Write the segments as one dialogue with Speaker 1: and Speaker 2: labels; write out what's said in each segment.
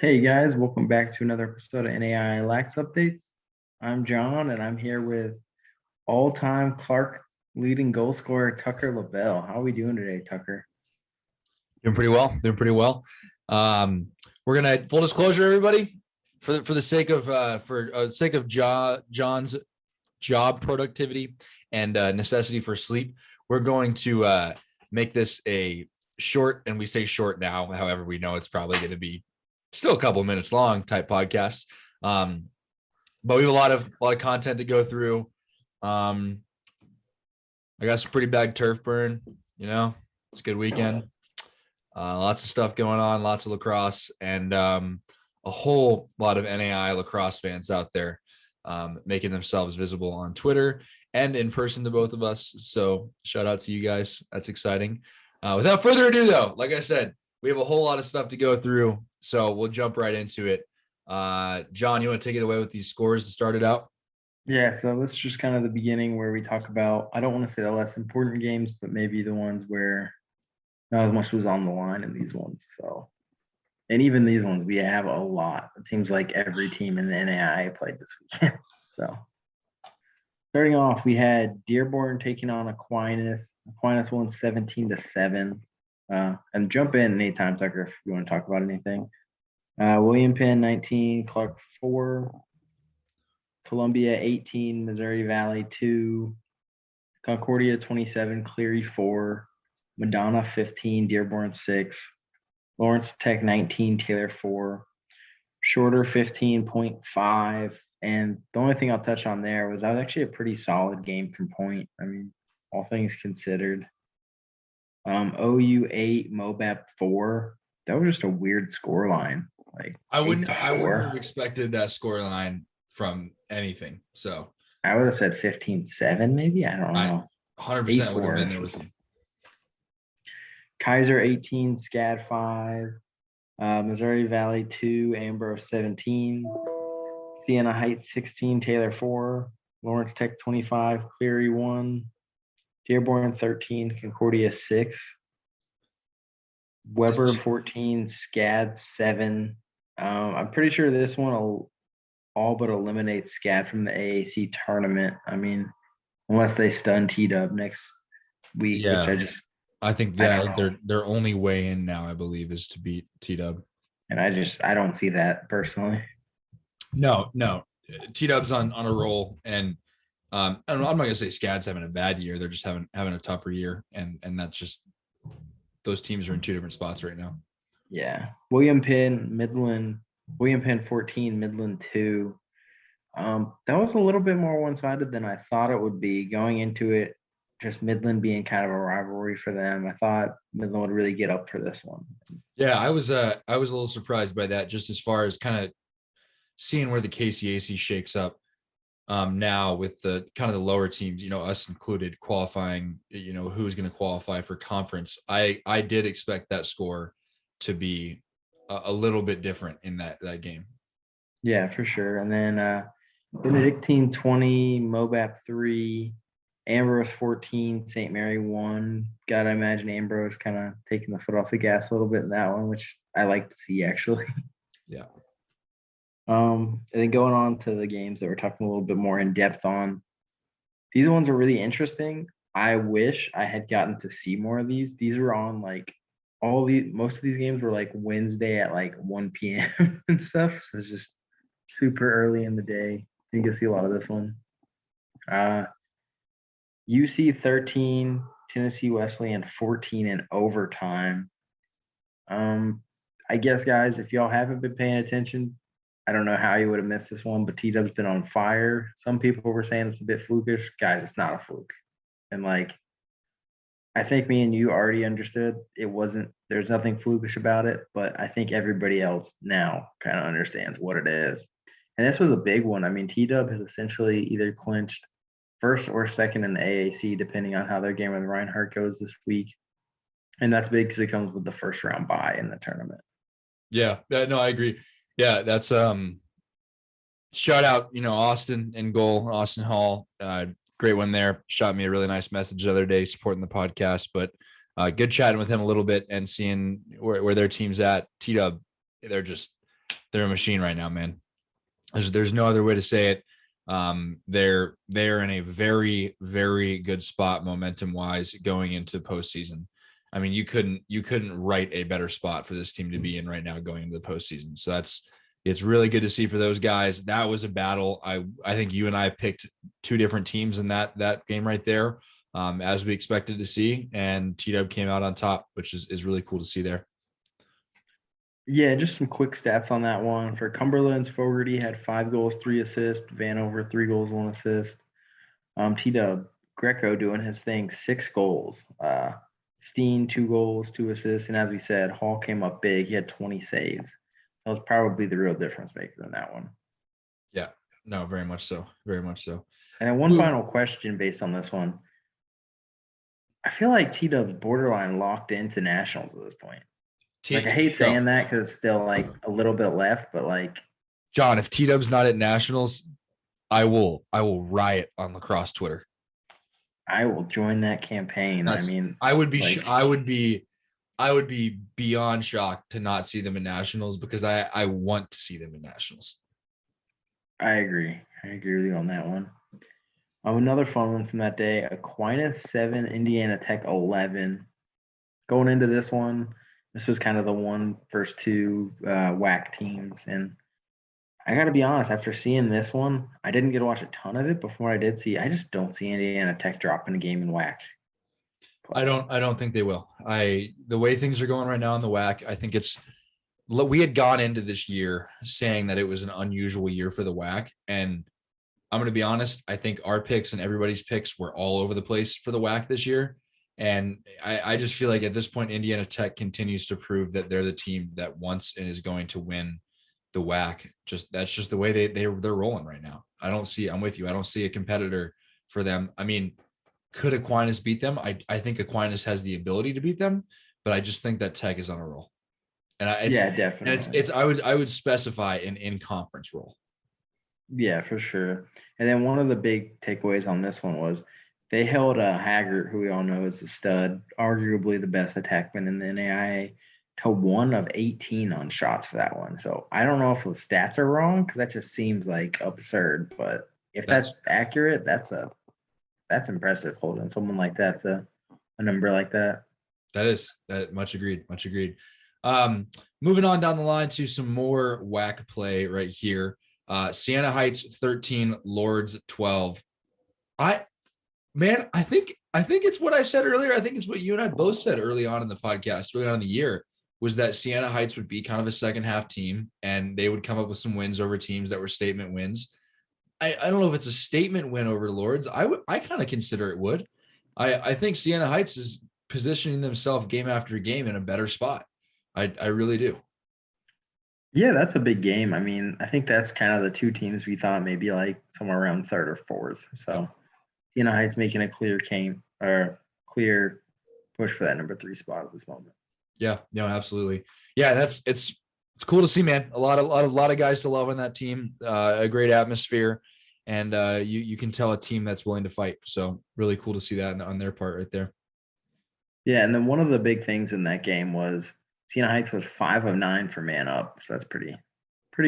Speaker 1: Hey guys, welcome back to another episode of Naia Lax Updates. I'm John, and I'm here with all-time Clarke leading goal scorer Tucker LaBelle. How are we doing today, Tucker?
Speaker 2: Doing pretty well. We're gonna full disclosure, everybody, for the sake of John's job productivity and necessity for sleep. We're going to make this a short, and we say short now. However, we know it's probably going to be still a couple of minutes long type podcast. But we have a lot of content to go through. I got some pretty bad turf burn. It's a good weekend. Lots of stuff going on, lots of lacrosse, and a whole lot of NAI lacrosse fans out there making themselves visible on Twitter and in person to both of us. So shout out to you guys. That's exciting. Without further ado, though, like I said, we have a whole lot of stuff to go through. So we'll jump right into it. John, you want to take it away with these scores to start it out?
Speaker 1: Yeah, so this is just kind of the beginning where we talk about, I don't want to say the less important games, but maybe the ones where not as much was on the line in these ones. So, and even these ones, we have a lot. It seems like every team in the NAI played this weekend. So, starting off, we had Dearborn taking on Aquinas. Aquinas won 17-7. And jump in anytime, Tucker, if you want to talk about anything. William Penn 19, Clarke 4, Columbia 18, Missouri Valley 2, Concordia 27, Cleary 4, Madonna 15, Dearborn 6, Lawrence Tech 19, Taylor 4, Shorter 15.5. And the only thing I'll touch on there was that was actually a pretty solid game from point. I mean, all things considered. OU 8, Mobap 4. That was just a weird score line. Like
Speaker 2: I wouldn't have expected that score line from anything. So
Speaker 1: I would have said 15-7, maybe. I don't know.
Speaker 2: 100% would have been there with him.
Speaker 1: Kaiser 18, SCAD 5, Missouri Valley 2, Ambrose 17, Siena Heights 16, Taylor 4, Lawrence Tech 25, Cleary 1, Dearborn 13, Concordia 6, Weber 14, SCAD 7. I'm pretty sure this one will all but eliminate SCAD from the AAC tournament. I mean, unless they stun T-Dub next week, which
Speaker 2: I think their only way in now, I believe, is to beat T-Dub.
Speaker 1: And I don't see that personally.
Speaker 2: No. T-Dub's on a roll, and I'm not going to say SCAD's having a bad year. They're just having a tougher year, and that's just those teams are in two different spots right now.
Speaker 1: Yeah. William Penn 14, Midland 2. That was a little bit more one-sided than I thought it would be going into it. Just Midland being kind of a rivalry for them. I thought Midland would really get up for this one.
Speaker 2: Yeah, I was a little surprised by that, just as far as kind of seeing where the KCAC shakes up now with the kind of the lower teams, us included, qualifying, who's going to qualify for conference. I did expect that score to be a little bit different in that game.
Speaker 1: Yeah, for sure. And then Benedictine 20, Mobap 3, Ambrose 14, St. Mary 1. Gotta imagine Ambrose kind of taking the foot off the gas a little bit in that one, which I like to see actually.
Speaker 2: Yeah.
Speaker 1: And then going on to the games that we're talking a little bit more in depth on. These ones are really interesting. I wish I had gotten to see more of these. These were on most of these games were like Wednesday at like 1 p.m. and stuff. So it's just super early in the day. You can see a lot of this one. UC 13, Tennessee Wesleyan 14 in overtime. I guess, guys, if y'all haven't been paying attention, I don't know how you would have missed this one, but T-Dub's been on fire. Some people were saying it's a bit flukish. Guys, it's not a fluke. And I think me and you already understood there's nothing flukish about it, but I think everybody else now kind of understands what it is. And this was a big one. I mean, T-Dub has essentially either clinched first or second in the AAC, depending on how their game with Reinhardt goes this week. And that's big because it comes with the first round bye in the tournament.
Speaker 2: Yeah, no, I agree. Yeah, that's shout out, Austin in goal, Austin Hall. great one there. Shot me a really nice message the other day supporting the podcast, but good chatting with him a little bit and seeing where their team's at. T-Dub, they're a machine right now, man. There's no other way to say it. They're in a very, very good spot momentum wise going into postseason. I mean, you couldn't write a better spot for this team to be in right now going into the postseason. So it's really good to see for those guys. That was a battle. I think you and I picked two different teams in that game right there, as we expected to see, and T-Dub came out on top, which is really cool to see there.
Speaker 1: Yeah, just some quick stats on that one. For Cumberland's Fogarty had 5 goals, 3 assists. Vanover 3 goals, 1 assist. T-Dub Greco doing his thing, 6 goals. Steen 2 goals, 2 assists, and as we said, Hall came up big. He had 20 saves. That was probably the real difference maker in that one.
Speaker 2: Yeah, no, very much so, very much so.
Speaker 1: And then one final question based on this one. I feel like T-Dub's borderline locked into nationals at this point. Like, I hate saying that because it's still like a little bit left, but like,
Speaker 2: John, if T-Dub's not at nationals, I will riot on lacrosse Twitter.
Speaker 1: I will join that campaign. I mean,
Speaker 2: I would be beyond shocked to not see them in nationals because I want to see them in nationals.
Speaker 1: I agree with you on that one. Another fun one from that day: Aquinas 7, Indiana Tech 11. Going into this one, this was kind of the first two WAC teams, and I got to be honest. After seeing this one, I didn't get to watch a ton of it. Before I did see, I just don't see Indiana Tech dropping a game in WAC.
Speaker 2: I don't think they will. The way things are going right now in the WAC, I think we had gone into this year saying that it was an unusual year for the WAC, and I'm going to be honest. I think our picks and everybody's picks were all over the place for the WAC this year. And I just feel like at this point, Indiana Tech continues to prove that they're the team that wants and is going to win the WAC. That's just the way they're rolling right now. I'm with you. I don't see a competitor for them. I mean, could Aquinas beat them? I think Aquinas has the ability to beat them, but I just think that Tech is on a roll. And
Speaker 1: definitely.
Speaker 2: And I would specify an in-conference role.
Speaker 1: Yeah, for sure. And then one of the big takeaways on this one was they held Haggart, who we all know is a stud, arguably the best attackman in the NAIA, to 1 of 18 on shots for that one. So I don't know if those stats are wrong because that just seems like absurd. But if that's accurate, that's impressive holding someone like that to a number like that.
Speaker 2: That much agreed. Moving on down the line to some more WAC play right here. Siena Heights 13, Lords 12. I think it's what I said earlier. I think it's what you and I both said early on in the podcast, early on in the year, was that Siena Heights would be kind of a second half team and they would come up with some wins over teams that were statement wins. I don't know if it's a statement win over Lords. I kind of consider it would. I think Siena Heights is positioning themselves game after game in a better spot. I really do.
Speaker 1: Yeah, that's a big game. I mean, I think that's kind of the two teams we thought maybe like somewhere around 3rd or 4th. So Siena Heights making a clear push for that number 3 spot at this moment.
Speaker 2: Yeah, no, absolutely. Yeah, it's cool to see, man. A lot of guys to love on that team. A great atmosphere, and you can tell a team that's willing to fight. So really cool to see that on their part right there.
Speaker 1: Yeah, and then one of the big things in that game was Siena Heights was 5 of 9 for man up, so that's pretty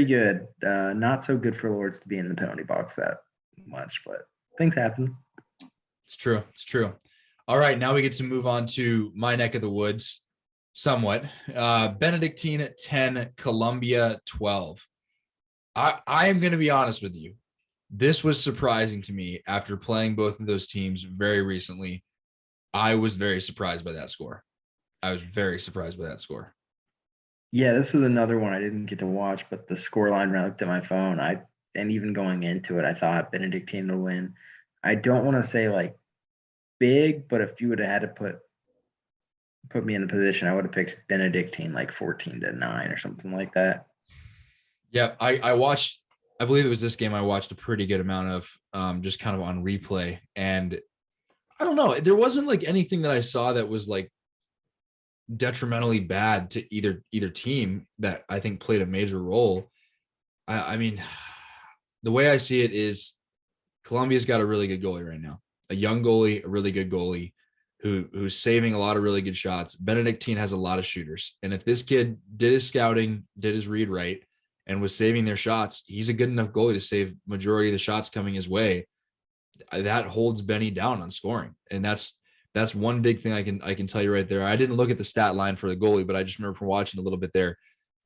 Speaker 1: good. Not so good for Lords to be in the penalty box that much, but things happen.
Speaker 2: It's true. All right, now we get to move on to my neck of the woods, somewhat. Benedictine 10, Columbia 12. I am going to be honest with you. This was surprising to me after playing both of those teams very recently. I was very surprised by that score. Yeah,
Speaker 1: this is another one I didn't get to watch, but the scoreline when I looked at my phone, and even going into it, I thought Benedictine would win. I don't want to say like big, but if you would have had to put me in a position, I would have picked Benedictine like 14-9 or something like that.
Speaker 2: Yeah, I watched, I believe it was this game I watched a pretty good amount of just kind of on replay. And I don't know, there wasn't like anything that I saw that was like detrimentally bad to either team that I think played a major role. I mean, the way I see it is Columbia's got a really good goalie right now, a young goalie, a really good goalie who's saving a lot of really good shots. Benedictine has a lot of shooters. And if this kid did his scouting, did his read right, and was saving their shots, he's a good enough goalie to save majority of the shots coming his way. That holds Benny down on scoring. And that's one big thing I can tell you right there. I didn't look at the stat line for the goalie, but I just remember from watching a little bit there.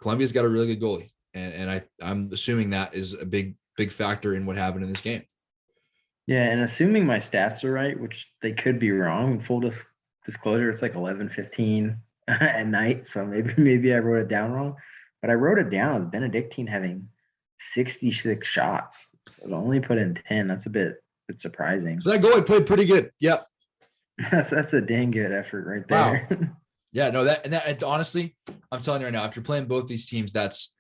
Speaker 2: Columbia's got a really good goalie. And I'm assuming that is a big factor in what happened in this game.
Speaker 1: Yeah, and assuming my stats are right, which they could be wrong, full disclosure, it's like 11:15 at night, so maybe I wrote it down wrong, but I wrote it down as Benedictine having 66 shots, so to only put in 10. That's a bit surprising.
Speaker 2: So that goalie played pretty good. Yep,
Speaker 1: that's a dang good effort right there.
Speaker 2: Wow. Yeah, no, that honestly, I'm telling you right now, after playing both these teams, that's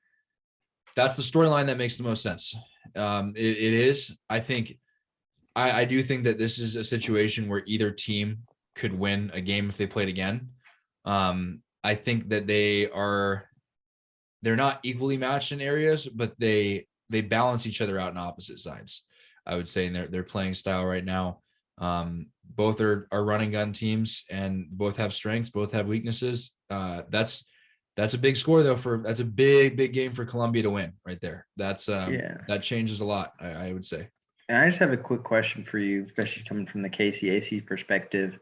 Speaker 2: the storyline that makes the most sense. It is. I do think that this is a situation where either team could win a game if they played again. I think that they're not equally matched in areas, but they balance each other out in opposite sides, I would say, in their playing style right now. Both are running gun teams and both have strengths, both have weaknesses. That's a big score though. That's a big game for Columbia to win right there. That changes a lot, I would say.
Speaker 1: And I just have a quick question for you, especially coming from the KCAC perspective.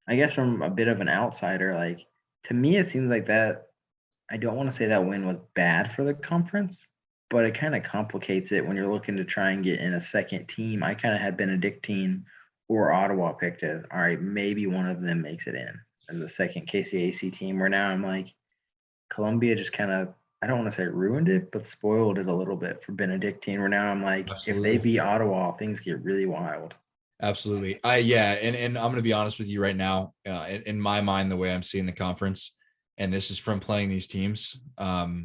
Speaker 1: I guess from a bit of an outsider, like, to me, it seems like that, I don't want to say that win was bad for the conference, but it kind of complicates it when you're looking to try and get in a second team. I kind of had Benedictine or Ottawa picked as, all right, maybe one of them makes it in as the second KCAC team, where now I'm like, Columbia just kind of, I don't want to say ruined it, but spoiled it a little bit for Benedictine, where now I'm like, Absolutely. If they beat Ottawa, things get really wild.
Speaker 2: Absolutely. And I'm going to be honest with you right now, in my mind, the way I'm seeing the conference, and this is from playing these teams. I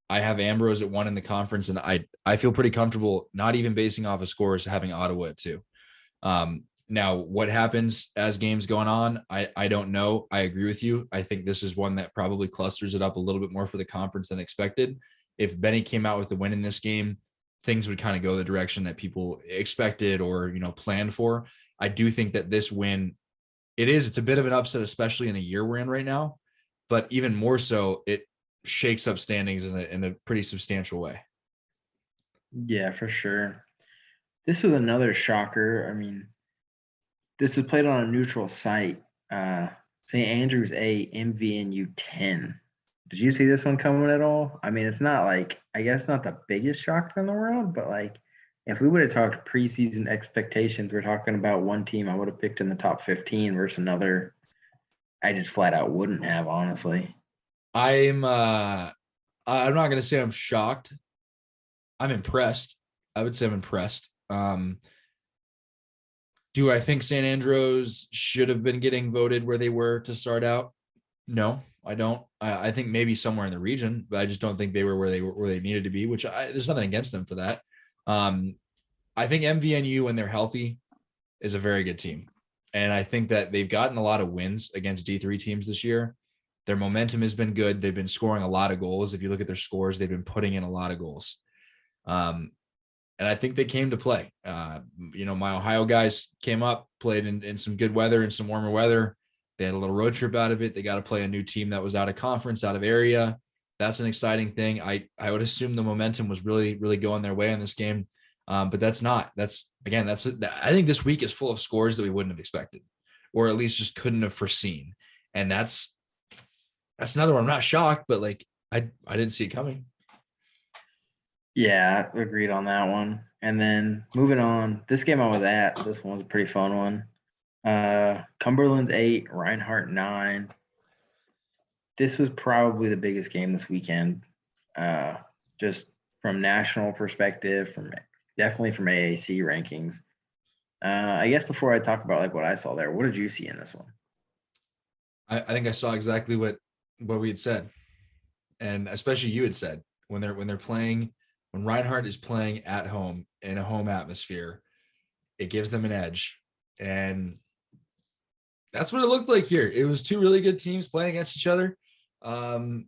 Speaker 2: have Ambrose at 1 in the conference, and I feel pretty comfortable not even basing off of scores, having Ottawa at 2. Now, what happens as games going on, I don't know. I agree with you. I think this is one that probably clusters it up a little bit more for the conference than expected. If Benny came out with the win in this game, things would kind of go the direction that people expected or, planned for. I do think that this win, it's a bit of an upset, especially in a year we're in right now, but even more so, it shakes up standings in a pretty substantial way.
Speaker 1: Yeah, for sure. This was another shocker. I mean, this was played on a neutral site. St. Andrews 8, MVNU 10. Did you see this one coming at all? I mean, it's not like, I guess not the biggest shocker in the world, but like, if we would have talked preseason expectations, we're talking about one team I would have picked in the top 15 versus another. I just flat out wouldn't have, honestly.
Speaker 2: I'm not going to say I'm shocked. I'm impressed. I would say I'm impressed. Do I think St. Andrews should have been getting voted where they were to start out? No, I don't. I think maybe somewhere in the region, but I just don't think they were where they needed to be, which there's nothing against them for that. I think MVNU, when they're healthy, is a very good team. And I think that they've gotten a lot of wins against D3 teams this year. Their momentum has been good. They've been scoring a lot of goals. If you look at their scores, they've been putting in a lot of goals. And I think they came to play. My Ohio guys came up, played in some good weather and some warmer weather. They had a little road trip out of it. They got to play a new team that was out of conference, out of area. That's an exciting thing. I would assume the momentum was really, really going their way in this game. But that's not. I think this week is full of scores that we wouldn't have expected, or at least just couldn't have foreseen. And that's another one. I'm not shocked, but like I didn't see it coming.
Speaker 1: Yeah, agreed on that one. And then moving on, this game I was at, this one was a pretty fun one. Cumberland's 8, Reinhardt 9. This was probably the biggest game this weekend, just from national perspective, definitely from AAC rankings. I guess before I talk about like what I saw there, what did you see in this one?
Speaker 2: I think I saw exactly what we had said, and especially you had said when they're playing. When Reinhardt is playing at home in a home atmosphere, it gives them an edge. And that's what it looked like here. It was two really good teams playing against each other. I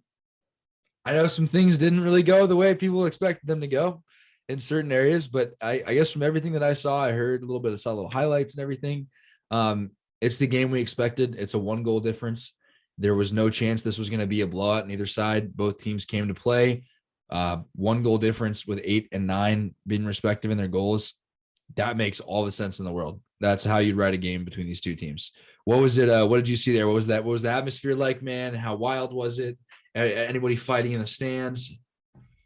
Speaker 2: know some things didn't really go the way people expected them to go in certain areas, but I guess from everything that I saw, I heard a little bit of saw little highlights and everything. It's the game we expected. It's a 1-goal difference. There was no chance this was going to be a blowout on either side. Both teams came to play. 1-goal difference with 8 and 9 being respective in their goals. That makes all the sense in the world. That's how you'd write a game between these two teams. What was it? What did you see there? What was that? What was the atmosphere like, man? How wild was it? Anybody fighting in the stands?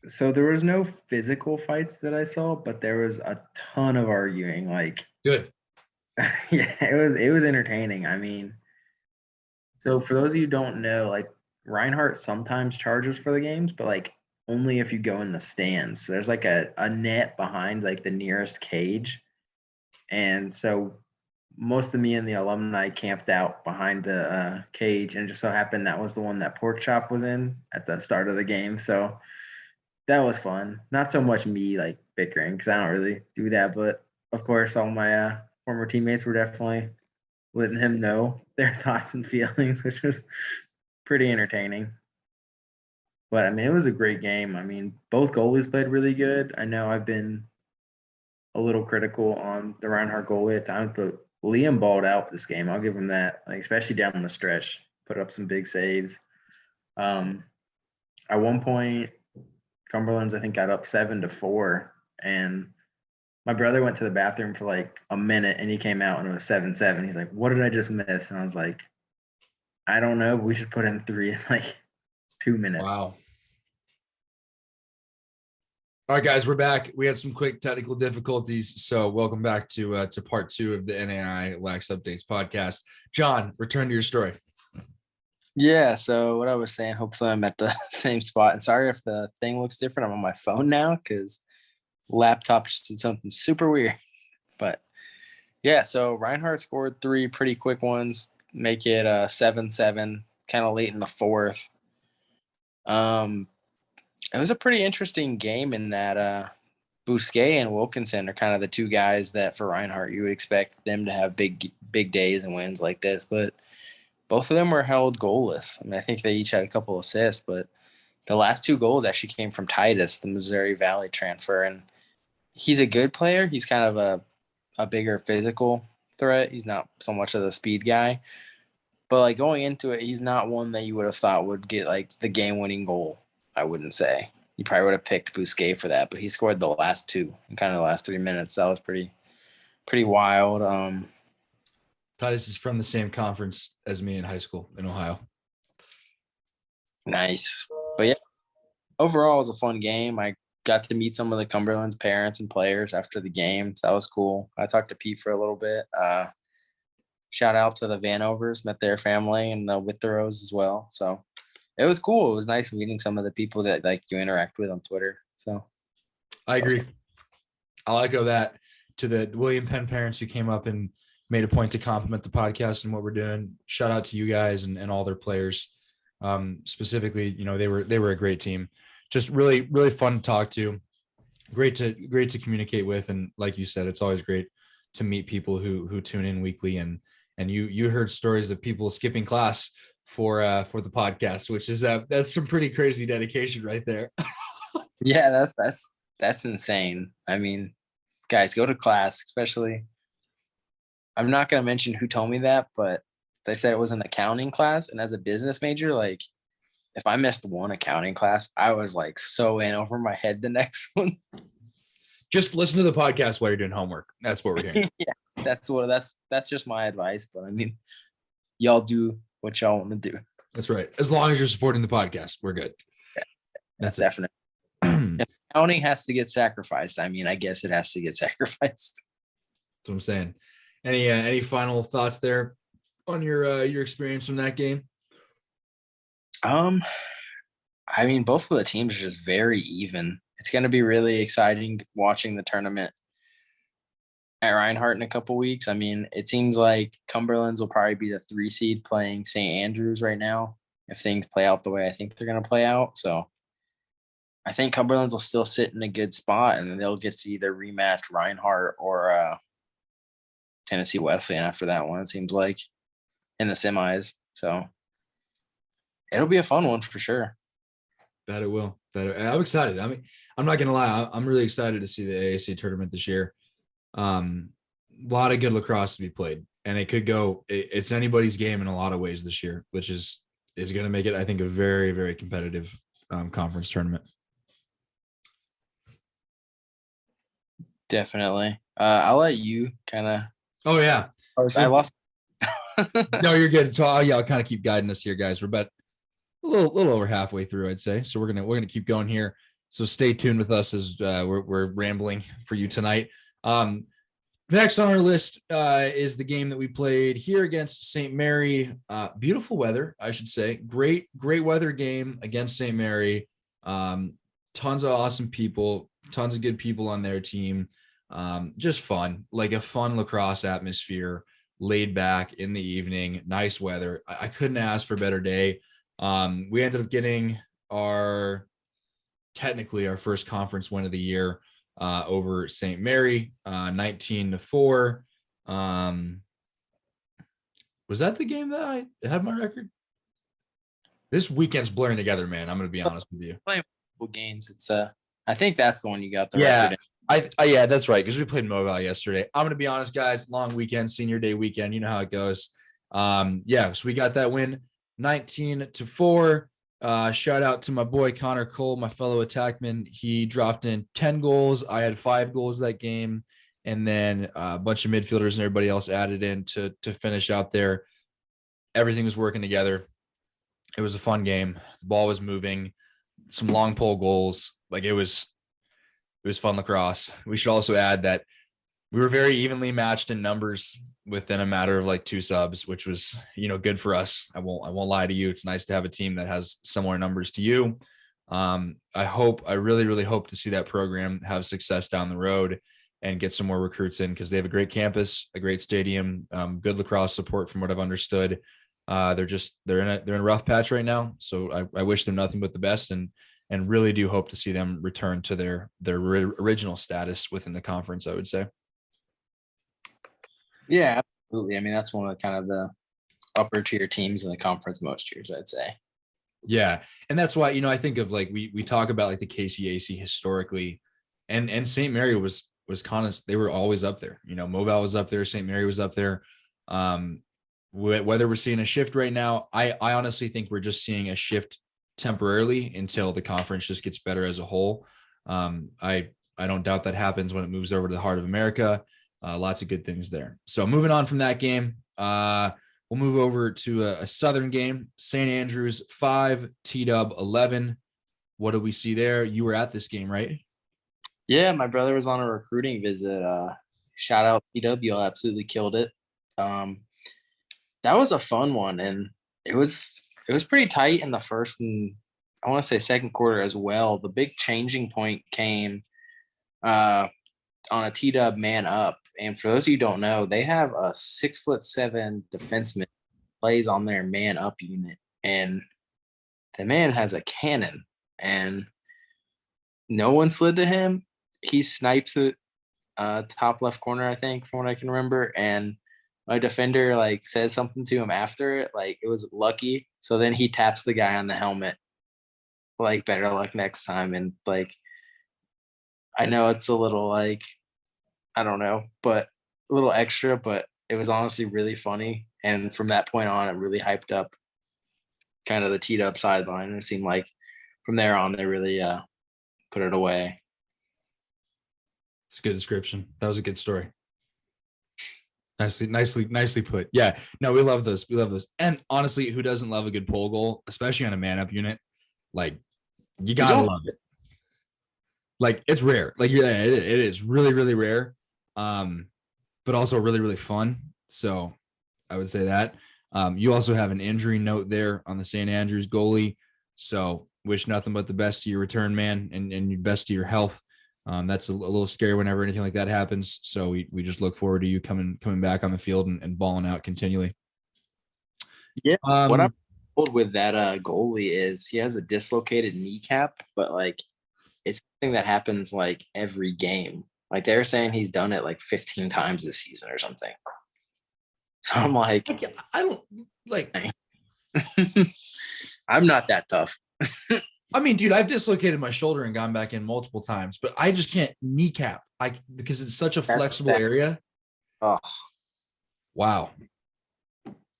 Speaker 1: So there was no physical fights that I saw, but there was a ton of arguing. Like,
Speaker 2: Good.
Speaker 1: yeah, it was entertaining. I mean, so for those of you who don't know, like Reinhardt sometimes charges for the games, but like only if you go in the stands. So there's like a net behind like the nearest cage. And so most of me and the alumni camped out behind the cage, and it just so happened that was the one that Pork Chop was in at the start of the game. So that was fun. Not so much me like bickering because I don't really do that, but of course, all my former teammates were definitely letting him know their thoughts and feelings, which was pretty entertaining. But I mean, it was a great game. I mean, both goalies played really good. I know I've been a little critical on the Reinhardt goalie at times, but Liam balled out this game. I'll give him that, like, especially down the stretch. Put up some big saves. At one point, Cumberland's I think got up 7-4, and my brother went to the bathroom for like a minute, and he came out and it was 7-7. He's like, "What did I just miss?" And I was like, "I don't know. But we should put in 3 in like 2 minutes."
Speaker 2: Wow. All right, guys, we're back. We had some quick technical difficulties, so welcome back to part 2 of the Naia Lax Updates podcast. John, return to your story.
Speaker 3: Yeah, so what I was saying, hopefully I'm at the same spot. And sorry if the thing looks different. I'm on my phone now because laptop just did something super weird. But yeah, so Reinhardt scored 3 pretty quick ones, make it 7-7, kind of late in the fourth. It was a pretty interesting game in that Bousquet and Wilkinson are kind of the 2 guys that for Reinhardt you would expect them to have big days and wins like this, but both of them were held goalless. I mean, I think they each had a couple assists, but the last 2 goals actually came from Titus, the Missouri Valley transfer, and he's a good player. He's kind of a bigger physical threat. He's not so much of the speed guy, but like going into it, he's not one that you would have thought would get like the game-winning goal. I wouldn't say. You probably would have picked Bousquet for that, but he scored the last 2 in kind of the last 3 minutes. That was pretty wild.
Speaker 2: Titus is from the same conference as me in high school in Ohio.
Speaker 3: Nice. But yeah, overall it was a fun game. I got to meet some of the Cumberland's parents and players after the game. So that was cool. I talked to Pete for a little bit. Shout out to the Vanovers, met their family, and the Witherows as well. So it was cool. It was nice meeting some of the people that like you interact with on Twitter. So
Speaker 2: I agree. I'll echo that to the William Penn parents who came up and made a point to compliment the podcast and what we're doing. Shout out to you guys and all their players. Specifically, you know, they were a great team. Just really, really fun to talk to. Great to communicate with. And like you said, it's always great to meet people who tune in weekly. And you heard stories of people skipping class for the podcast, which is that's some pretty crazy dedication right there.
Speaker 3: Yeah, that's insane. I mean, guys, go to class, especially. I'm not going to mention who told me that, but they said it was an accounting class. And as a business major, like if I missed one accounting class, I was like so in over my head the next one.
Speaker 2: Just listen to the podcast while you're doing homework. That's what we're doing.
Speaker 3: Yeah, that's just my advice. But I mean, y'all do what y'all want to do.
Speaker 2: That's right. As long as you're supporting the podcast, we're good.
Speaker 3: Yeah,
Speaker 2: that's
Speaker 3: definitely. If accounting has to get sacrificed, I mean, I guess it has to get sacrificed.
Speaker 2: That's what I'm saying. Any final thoughts there on your experience from that game?
Speaker 3: I mean, both of the teams are just very even. It's going to be really exciting watching the tournament at Reinhardt in a couple weeks. I mean, it seems like Cumberland's will probably be the 3 seed playing St. Andrews right now if things play out the way I think they're going to play out. So I think Cumberland's will still sit in a good spot, and then they'll get to either rematch Reinhardt or Tennessee Wesleyan after that one, it seems like, in the semis. So it'll be a fun one for sure.
Speaker 2: That it will. I'm excited. I mean, I'm not gonna lie. I'm really excited to see the AAC tournament this year. A lot of good lacrosse to be played, and it could go. It's anybody's game in a lot of ways this year, which is going to make it, I think, a very, very competitive conference tournament.
Speaker 3: Definitely. I'll let you kind of.
Speaker 2: Oh yeah.
Speaker 3: I lost.
Speaker 2: No, you're good. So I'll kind of keep guiding us here, guys. We're about a little over halfway through, I'd say. So we're gonna keep going here. So stay tuned with us as we're rambling for you tonight. Next on our list is the game that we played here against St. Mary. Beautiful weather, I should say. Great weather game against St. Mary. Tons of awesome people, tons of good people on their team. Just fun, like a fun lacrosse atmosphere, laid back in the evening, nice weather. I couldn't ask for a better day. We ended up getting technically our first conference win of the year over St. Mary, 19-4. Was that the game that I had my record? This weekend's blurring together, man. I'm going to be honest with you.
Speaker 3: Playing games. It's I think that's the one you got the
Speaker 2: yeah.
Speaker 3: record.
Speaker 2: Yeah, that's right. Because we played Mobile yesterday. I'm going to be honest, guys. Long weekend, senior day weekend. You know how it goes. So we got that win, 19-4. Shout out to my boy Connor Cole, my fellow attackman. He dropped in 10 goals. I had 5 goals that game, and then a bunch of midfielders and everybody else added in to finish out there. Everything was working together. It was a fun game. The ball was moving. Some long pole goals. Like it was fun lacrosse. We should also add that we were very evenly matched in numbers within a matter of like 2 subs, which was, good for us. I won't lie to you. It's nice to have a team that has similar numbers to you. I really, really hope to see that program have success down the road and get some more recruits in, because they have a great campus, a great stadium, good lacrosse support from what I've understood. They're in a rough patch right now. So I wish them nothing but the best, and really do hope to see them return to their original status within the conference, I would say.
Speaker 3: Yeah, absolutely. I mean, that's one of kind of the upper tier teams in the conference most years, I'd say.
Speaker 2: Yeah. And that's why, I think of like, we talk about like the KCAC historically, and St. Mary was kind of, they were always up there. Mobile was up there. St. Mary was up there. Whether we're seeing a shift right now, I honestly think we're just seeing a shift temporarily until the conference just gets better as a whole. I don't doubt that happens when it moves over to the heart of America. Lots of good things there. So moving on from that game, we'll move over to a Southern game. St. Andrews 5, T-Dub 11. What do we see there? You were at this game, right?
Speaker 3: Yeah, my brother was on a recruiting visit. Shout out T-Dub, you all absolutely killed it. That was a fun one, and it was pretty tight in the first and I want to say second quarter as well. The big changing point came on a T-Dub man up. And for those of you who don't know, they have a 6'7" defenseman plays on their man up unit, and the man has a cannon, and no one slid to him. He snipes it top left corner, I think, from what I can remember, and a defender like says something to him after it, like it was lucky. So then he taps the guy on the helmet, like better luck next time. And like, I know it's a little like, I don't know, but a little extra, but it was honestly really funny. And from that point on, it really hyped up kind of the teed up sideline. And it seemed like from there on, they really put it away.
Speaker 2: It's a good description. That was a good story. Nicely put. Yeah, no, we love those. And honestly, who doesn't love a good pole goal, especially on a man up unit? Like, you gotta love it. Like, it's rare. Like, it is really, really rare. But also really, really fun. So I would say that. You also have an injury note there on the St. Andrews goalie. So wish nothing but the best to your return, man, and your best to your health. That's a little scary whenever anything like that happens. So we just look forward to you coming back on the field and balling out continually.
Speaker 3: Yeah. What I'm told with that goalie is he has a dislocated kneecap, but like it's something that happens like every game. Like they're saying he's done it like 15 times this season or something. So I'm like,
Speaker 2: I don't like.
Speaker 3: I'm not that tough.
Speaker 2: I mean, dude, I've dislocated my shoulder and gone back in multiple times, but I just can't kneecap. Because it's such a flexible area.
Speaker 3: Oh,
Speaker 2: Wow.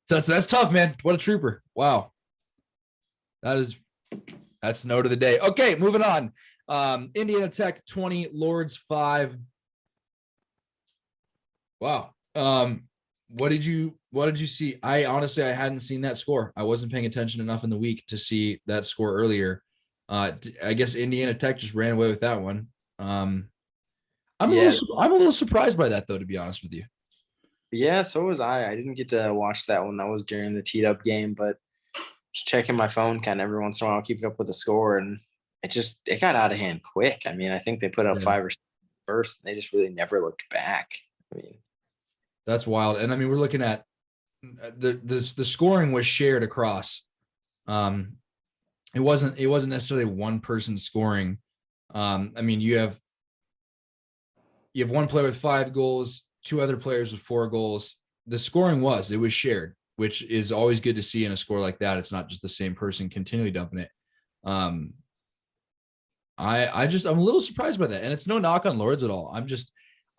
Speaker 2: That's tough, man. What a trooper. Wow. That's note of the day. Okay, moving on. Indiana Tech 20, Lords 5. Wow. What did you see? I hadn't seen that score. I wasn't paying attention enough in the week to see that score earlier. I guess Indiana Tech just ran away with that one. I'm a little surprised by that, though, to be honest with you.
Speaker 3: Yeah, so was I. I didn't get to watch that one. That was during the teed up game, but just checking my phone kind of every once in a while, keeping up with the score, and it got out of hand quick. I mean, I think they put up 5 or 6 first, and they just really never looked back. I mean,
Speaker 2: that's wild. And I mean, we're looking at the scoring was shared across. It wasn't necessarily one person scoring. I mean, you have one player with 5 goals, 2 other players with 4 goals. The scoring was shared, which is always good to see in a score like that. It's not just the same person continually dumping it. I'm a little surprised by that. And it's no knock on Lords at all.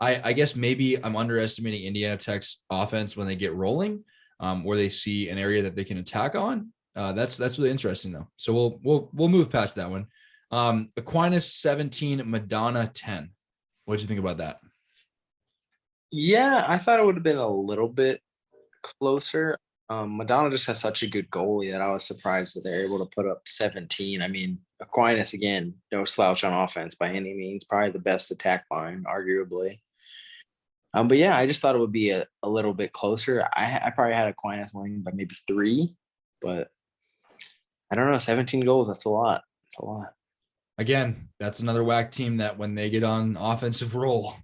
Speaker 2: I guess maybe I'm underestimating Indiana Tech's offense when they get rolling, where they see an area that they can attack on. That's really interesting though. So we'll move past that one. Aquinas 17, Madonna 10. What'd you think about that?
Speaker 3: Yeah, I thought it would have been a little bit closer. Madonna just has such a good goalie that I was surprised that they're able to put up 17. I mean, Aquinas, again, no slouch on offense by any means, probably the best attack line, arguably. But yeah, I just thought it would be a little bit closer. I probably had Aquinas winning by maybe 3, but I don't know, 17 goals, that's a lot. That's a lot.
Speaker 2: Again, that's another WAC team that when they get on offensive roll,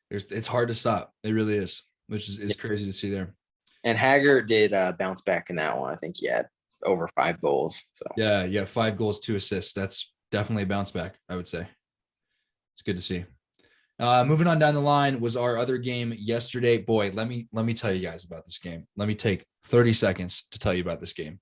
Speaker 2: it's hard to stop. It really is, which is crazy to see there.
Speaker 3: And Haggard did bounce back in that one. I think he had over 5 goals. So
Speaker 2: yeah, 5 goals, 2 assists. That's definitely a bounce back, I would say. It's good to see. Moving on down the line was our other game yesterday. Boy, let me tell you guys about this game. Let me take 30 seconds to tell you about this game.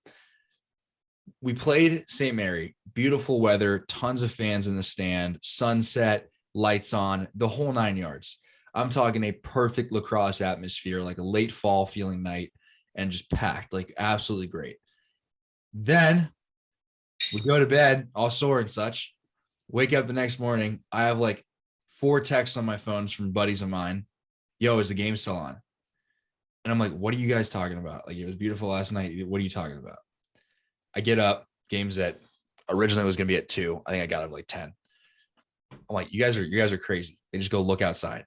Speaker 2: We played St. Mary, beautiful weather, tons of fans in the stand, sunset, lights on, the whole 9 yards. I'm talking a perfect lacrosse atmosphere, like a late fall feeling night, and just packed, like absolutely great. Then we go to bed, all sore and such. Wake up the next morning. I have like 4 texts on my phones from buddies of mine. Yo, is the game still on? And I'm like, what are you guys talking about? Like, it was beautiful last night. What are you talking about? I get up, games that originally was going to be at 2. I think I got up like 10. I'm like, you guys are crazy. They just go look outside.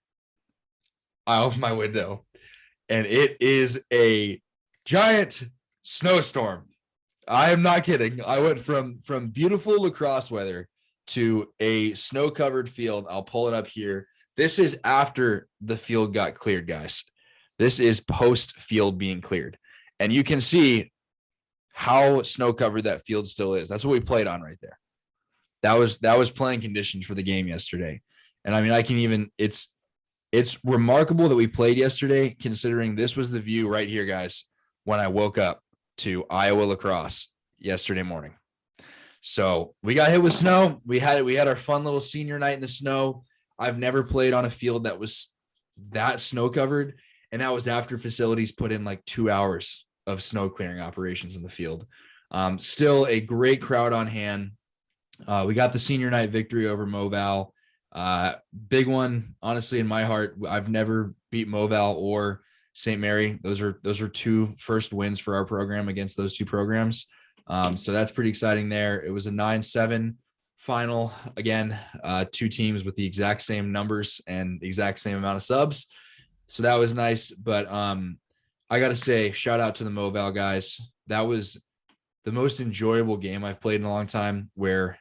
Speaker 2: I open my window and it is a giant snowstorm. I am not kidding. I went from beautiful lacrosse weather to a snow-covered field. I'll pull it up here. This is after the field got cleared, guys. This is post-field being cleared. And you can see how snow-covered that field still is. That's what we played on right there. That was playing conditions for the game yesterday. And I mean, it's remarkable that we played yesterday, considering this was the view right here, guys, when I woke up to Iowa lacrosse yesterday morning. So we got hit with snow. We had our fun little senior night in the snow. I've never played on a field that was that snow covered. And that was after facilities put in like 2 hours of snow clearing operations in the field. Still a great crowd on hand. We got the senior night victory over Moval. Big one, honestly, in my heart. I've never beat Moval or St. Mary. Those are 2 first wins for our program against those 2 programs. So that's pretty exciting there. It was a 9-7 final. Again, 2 teams with the exact same numbers and the exact same amount of subs. So that was nice. But I got to say, shout out to the Moval guys. That was the most enjoyable game I've played in a long time, where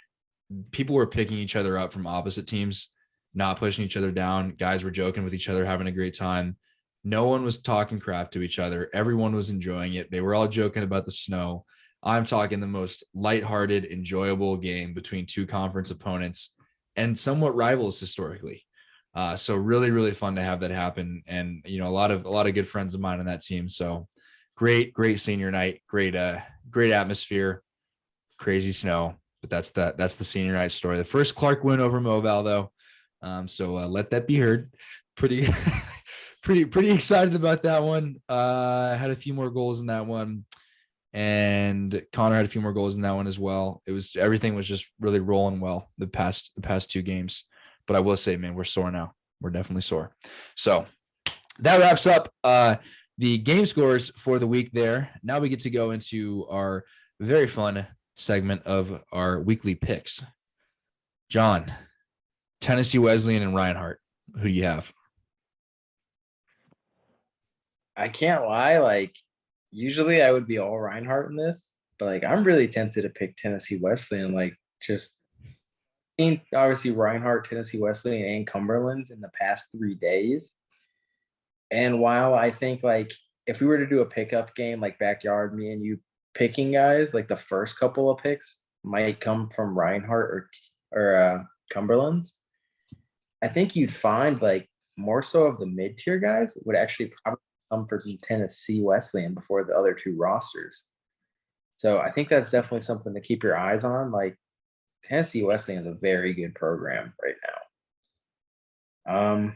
Speaker 2: people were picking each other up from opposite teams, not pushing each other down. Guys were joking with each other, having a great time. No one was talking crap to each other. Everyone was enjoying it. They were all joking about the snow. I'm talking the most lighthearted, enjoyable game between 2 conference opponents and somewhat rivals historically. So really, really fun to have that happen. And, you know, a lot of good friends of mine on that team. So great senior night, great atmosphere, crazy snow. but that's the senior night story. The first Clarke win over Moval, though. So let that be heard. Pretty pretty excited about that one. Had a few more goals in that one, and Connor had a few more goals in that one as well. Everything was just really rolling well the past 2 games. But I will say, man, we're sore now. We're definitely sore. So that wraps up the game scores for the week there. Now we get to go into our very fun segment of our weekly picks. John, Tennessee Wesleyan and Reinhardt, who do you have?
Speaker 1: I can't lie. Like, usually I would be all Reinhardt in this, but like, I'm really tempted to pick Tennessee Wesleyan. Like, just seen obviously Reinhardt, Tennessee Wesleyan, and Cumberland's in the past 3 days. And while I think like if we were to do a pickup game, like backyard, me and you picking guys, like the first couple of picks might come from Reinhardt or Cumberland's. I think you'd find like more so of the mid-tier guys would actually probably come from Tennessee Wesleyan before the other 2 rosters. So I think that's definitely something to keep your eyes on. Like Tennessee Wesleyan is a very good program right now.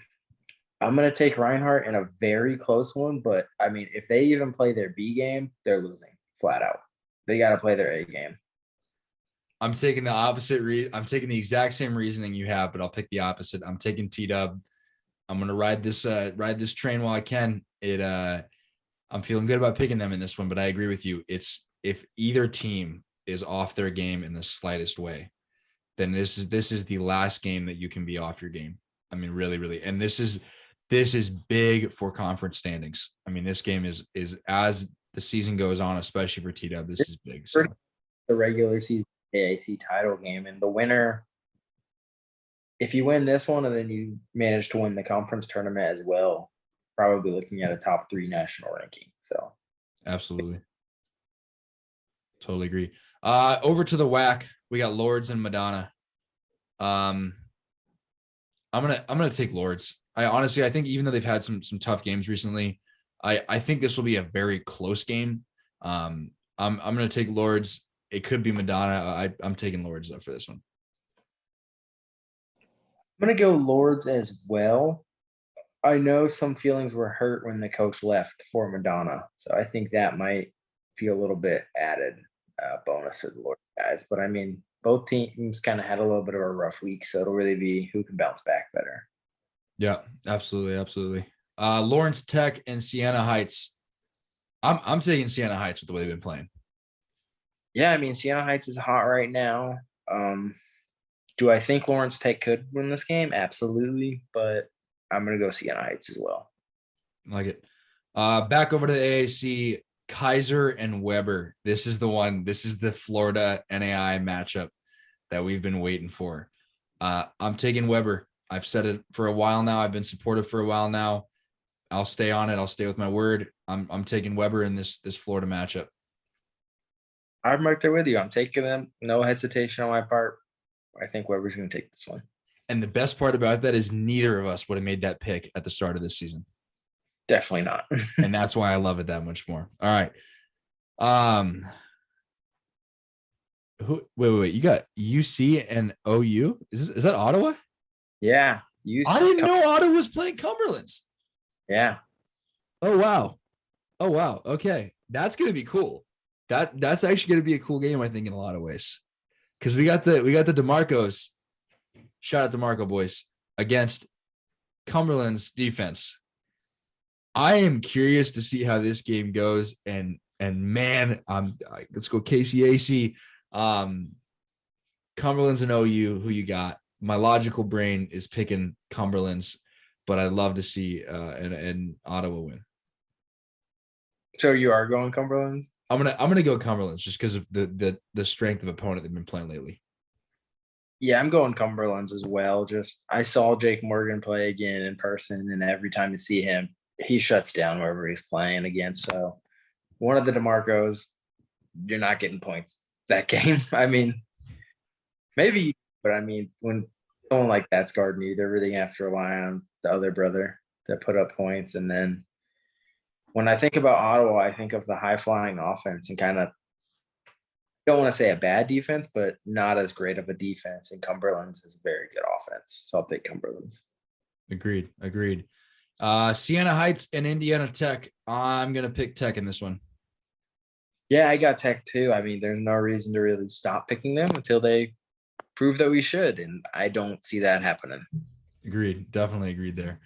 Speaker 1: I'm going to take Reinhardt in a very close one, but I mean, if they even play their B game, they're losing flat out. They got to play their A game.
Speaker 2: I'm taking the opposite. I'm taking the exact same reasoning you have, but I'll pick the opposite. I'm taking T-Dub. I'm going to ride this train while I can. I'm feeling good about picking them in this one, but I agree with you. It's if either team is off their game in the slightest way, then this is the last game that you can be off your game. I mean, really, really. And this is big for conference standings. I mean, this game is as the season goes on, especially for T-Dub, this is big. So
Speaker 1: the regular season AAC title game, and the winner, if you win this one and then you manage to win the conference tournament as well, probably looking at a top 3 national ranking. So
Speaker 2: absolutely. Totally agree. Over to the WAC, we got Lords and Madonna. I'm gonna take Lords. I think even though they've had some tough games recently, I think this will be a very close game. I'm gonna take Lords. It could be Madonna. I'm taking Lords though for this one.
Speaker 1: I'm going to go Lords as well. I know some feelings were hurt when the coach left for Madonna, so I think that might feel a little bit added bonus for the Lords guys. But I mean, both teams kind of had a little bit of a rough week, so it'll really be who can bounce back better.
Speaker 2: Yeah, absolutely. Lawrence Tech and Siena Heights. I'm taking Siena Heights with the way they've been playing.
Speaker 1: Yeah, I mean, Siena Heights is hot right now. Do I think Lawrence Tech could win this game? Absolutely, but I'm gonna go Siena Heights as well.
Speaker 2: Like it. Back over to the AAC, Kaiser and Weber. This is the one. This is the Florida NAI matchup that we've been waiting for. I'm taking Weber. I've said it for a while now. I've been supportive for a while now. I'll stay on it. I'll stay with my word. I'm taking Weber in this Florida matchup.
Speaker 1: I'm right there with you. I'm taking them. No hesitation on my part. I think Weber's going to take this one.
Speaker 2: And the best part about that is neither of us would have made that pick at the start of this season.
Speaker 1: Definitely not.
Speaker 2: And that's why I love it that much more. All right. Wait. You got UC and OU? Is that Ottawa?
Speaker 1: Yeah.
Speaker 2: I didn't know Ottawa was playing Cumberland's.
Speaker 1: Yeah.
Speaker 2: Oh wow. Okay. That's going to be cool. That's actually going to be a cool game, I think, in a lot of ways. Because we got the DeMarcos. Shout out to DeMarco boys against Cumberland's defense. I am curious to see how this game goes. And man, let's go KCAC. Cumberland's and OU, who you got? My logical brain is picking Cumberland's, but I'd love to see an Ottawa win.
Speaker 1: So you are going Cumberland's?
Speaker 2: I'm gonna go Cumberland's just because of the strength of opponent they've been playing lately.
Speaker 1: Yeah, I'm going Cumberland's as well. Just I saw Jake Morgan play again in person, and every time you see him, he shuts down wherever he's playing against. So one of the DeMarcos, you're not getting points that game. I mean, maybe, but I mean, when someone like that's guarding you, they're really gonna have to rely on the other brother to put up points. And then when I think about Ottawa, I think of the high flying offense and kind of
Speaker 3: don't want to say a bad defense, but not as great of a defense. And Cumberland's is a very good offense. So I'll pick Cumberland's.
Speaker 2: Agreed. Siena Heights and Indiana Tech. I'm going to pick Tech in this one.
Speaker 3: Yeah, I got Tech too. I mean, there's no reason to really stop picking them until they prove that we should. And I don't see that happening.
Speaker 2: Agreed. Definitely agreed there.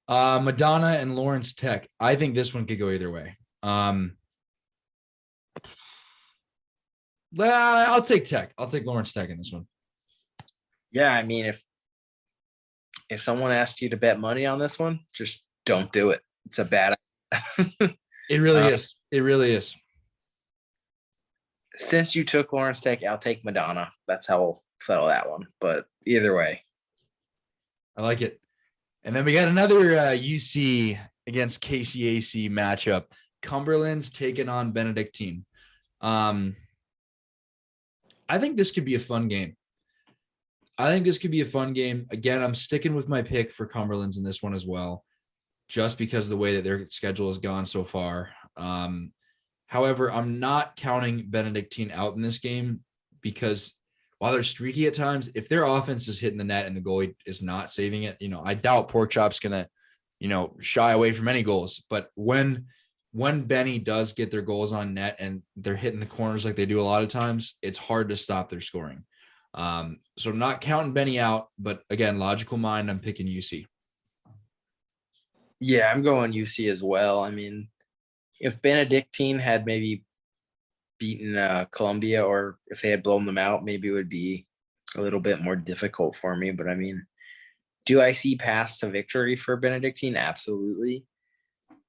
Speaker 2: Madonna and Lawrence Tech. I think this one could go either way. I'll take Tech. I'll take Lawrence Tech in this one.
Speaker 3: Yeah, I mean, if someone asked you to bet money on this one, just don't do it. It's a bad.
Speaker 2: It really is. It really is.
Speaker 3: Since you took Lawrence Tech, I'll take Madonna. That's how we'll settle that one. But either way,
Speaker 2: I like it. And then we got another UC against KCAC matchup. Cumberland's taking on Benedictine. I think this could be a fun game. Again, I'm sticking with my pick for Cumberland's in this one as well, just because of the way that their schedule has gone so far. However, I'm not counting Benedictine out in this game because while they're streaky at times, if their offense is hitting the net and the goalie is not saving it, I doubt Porkchop's going to, shy away from any goals. But when Benny does get their goals on net and they're hitting the corners like they do a lot of times, it's hard to stop their scoring. So I'm not counting Benny out, but again, logical mind, I'm picking UC.
Speaker 3: Yeah, I'm going UC as well. I mean, if Benedictine had maybe beaten Columbia, or if they had blown them out, maybe it would be a little bit more difficult for me. But I mean, do I see paths to victory for Benedictine? Absolutely.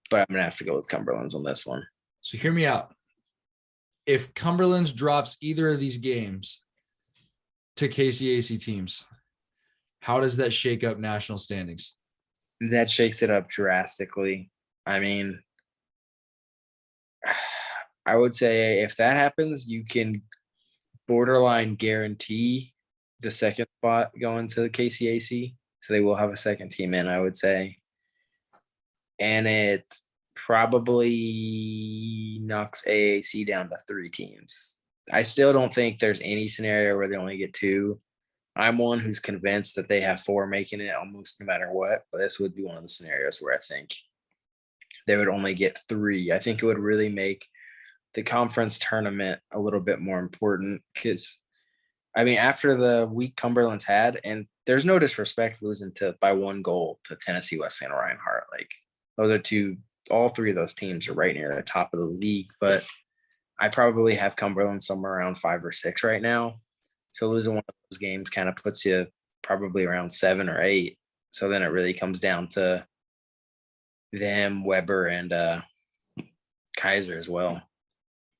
Speaker 3: But I'm going to have to go with Cumberland's on this one.
Speaker 2: So hear me out. If Cumberland's drops either of these games to KCAC teams, how does that shake up national standings?
Speaker 3: That shakes it up drastically. I mean, I would say if that happens, you can borderline guarantee the second spot going to the KCAC. So they will have a second team in, I would say. And it probably knocks AAC down to 3 teams. I still don't think there's any scenario where they only get 2. I'm one who's convinced that they have 4 making it almost no matter what. But this would be one of the scenarios where I think they would only get 3. I think it would really make the conference tournament a little bit more important because, I mean, after the week Cumberland's had, and there's no disrespect losing by 1 goal to Tennessee Wesleyan and Reinhardt. Like, those are all 3 of those teams are right near the top of the league. But I probably have Cumberland somewhere around 5 or 6 right now. So losing one of those games kind of puts you probably around 7 or 8. So then it really comes down to them, Weber, and Kaiser as well.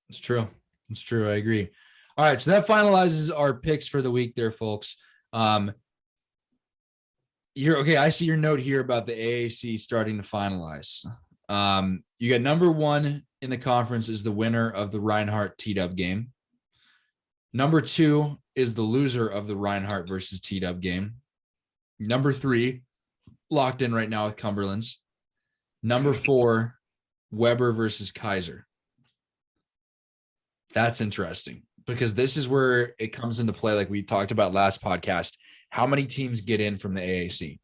Speaker 2: It's true. I agree. All right. So that finalizes our picks for the week there, folks. You're okay. I see your note here about the AAC starting to finalize. You got number 1 in the conference is the winner of the Reinhardt T-Dub game. Number 2 is the loser of the Reinhardt versus T-Dub game. Number 3 locked in right now with Cumberland's. Number 4, Weber versus Kaiser. That's interesting because this is where it comes into play. Like we talked about last podcast, how many teams get in from the AAC?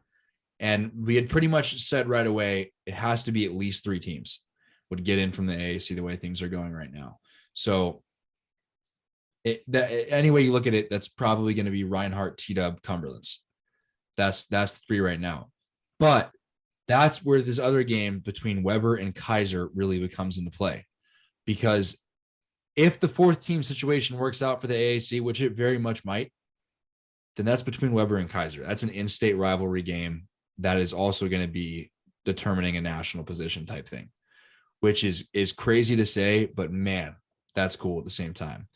Speaker 2: And we had pretty much said right away, it has to be at least 3 teams would get in from the AAC the way things are going right now. So any way you look at it, that's probably going to be Reinhardt, T-Dub, Cumberland's. That's 3 right now. But that's where this other game between Weber and Kaiser really comes into play. Because if the 4th team situation works out for the AAC, which it very much might, then that's between Weber and Kaiser. That's an in-state rivalry game that is also going to be determining a national position type thing, which is crazy to say, but man, that's cool at the same time.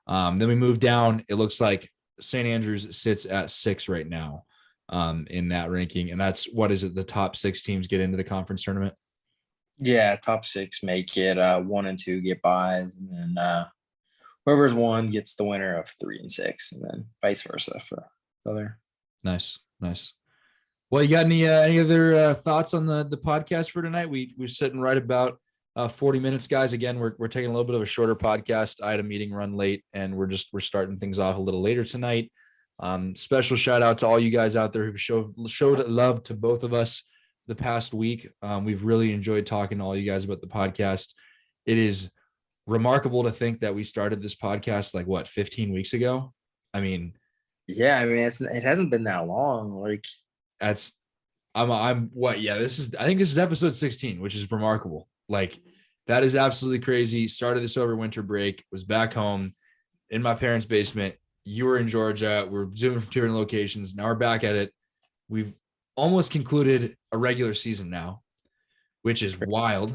Speaker 2: Then we move down. It looks like St. Andrews sits at 6 right now in that ranking. And that's, what is it? The top 6 teams get into the conference tournament.
Speaker 3: Yeah, top 6 make it. 1 and 2 get buys, and then whoever's 1 gets the winner of 3 and 6, and then vice versa for the other.
Speaker 2: Nice. Well, you got any other thoughts on the podcast for tonight? We're sitting right about 40 minutes, guys. Again, we're taking a little bit of a shorter podcast. I had a meeting run late, and we're starting things off a little later tonight. Special shout out to all you guys out there who showed love to both of us the past week. We've really enjoyed talking to all you guys about the podcast. It is remarkable to think that we started this podcast 15 weeks ago. I mean,
Speaker 3: yeah, I mean, it hasn't been that long. Like,
Speaker 2: that's I'm what? Yeah, I think this is episode 16, which is remarkable. Like, that is absolutely crazy. Started this over winter break, was back home in my parents' basement. You were in Georgia. We're zooming from different locations. Now we're back at it. We've almost concluded a regular season now, which is wild.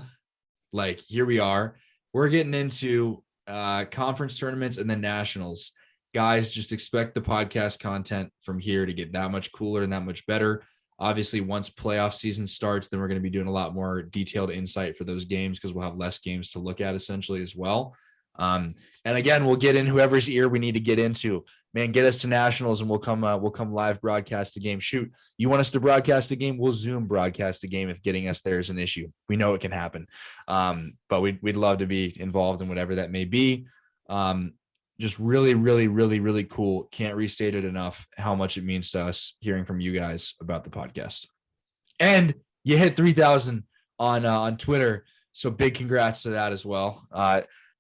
Speaker 2: Like, here we are. We're getting into conference tournaments and then nationals. Guys, just expect the podcast content from here to get that much cooler and that much better. Obviously, once playoff season starts, then we're going to be doing a lot more detailed insight for those games because we'll have less games to look at essentially as well. And again, we'll get in whoever's ear we need to get into. Man, get us to nationals and we'll come live broadcast a game. Shoot, you want us to broadcast a game? We'll Zoom broadcast a game if getting us there is an issue. We know it can happen. But we'd love to be involved in whatever that may be. Just really, really, really, really cool. Can't restate it enough how much it means to us hearing from you guys about the podcast. And you hit 3,000 on Twitter. So big congrats to that as well.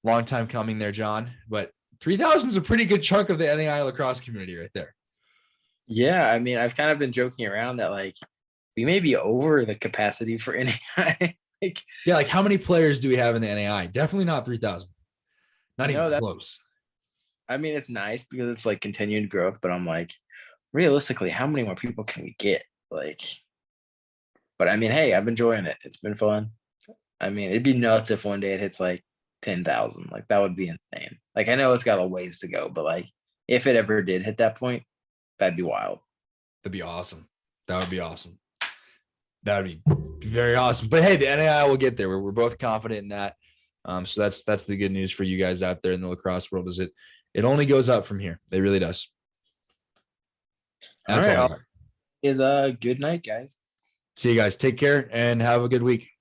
Speaker 2: Long time coming there, John, but 3,000 is a pretty good chunk of the NAI lacrosse community right there.
Speaker 3: Yeah, I mean, I've kind of been joking around that we may be over the capacity for NAI.
Speaker 2: How many players do we have in the NAI? Definitely not 3,000. Not even close.
Speaker 3: I mean, it's nice because it's continued growth, but I'm realistically, how many more people can we get? But I mean, hey, I'm enjoying it. It's been fun. I mean, it'd be nuts if one day it hits 10,000. That would be insane. I know it's got a ways to go, but if it ever did hit that point, that'd be wild.
Speaker 2: That'd be awesome. That would be awesome. That would be very awesome. But hey, the NAI will get there. We're both confident in that. So that's the good news for you guys out there in the lacrosse world. Is it only goes up from here. It really does. That's all.
Speaker 3: Is good night, guys.
Speaker 2: See you guys. Take care and have a good week.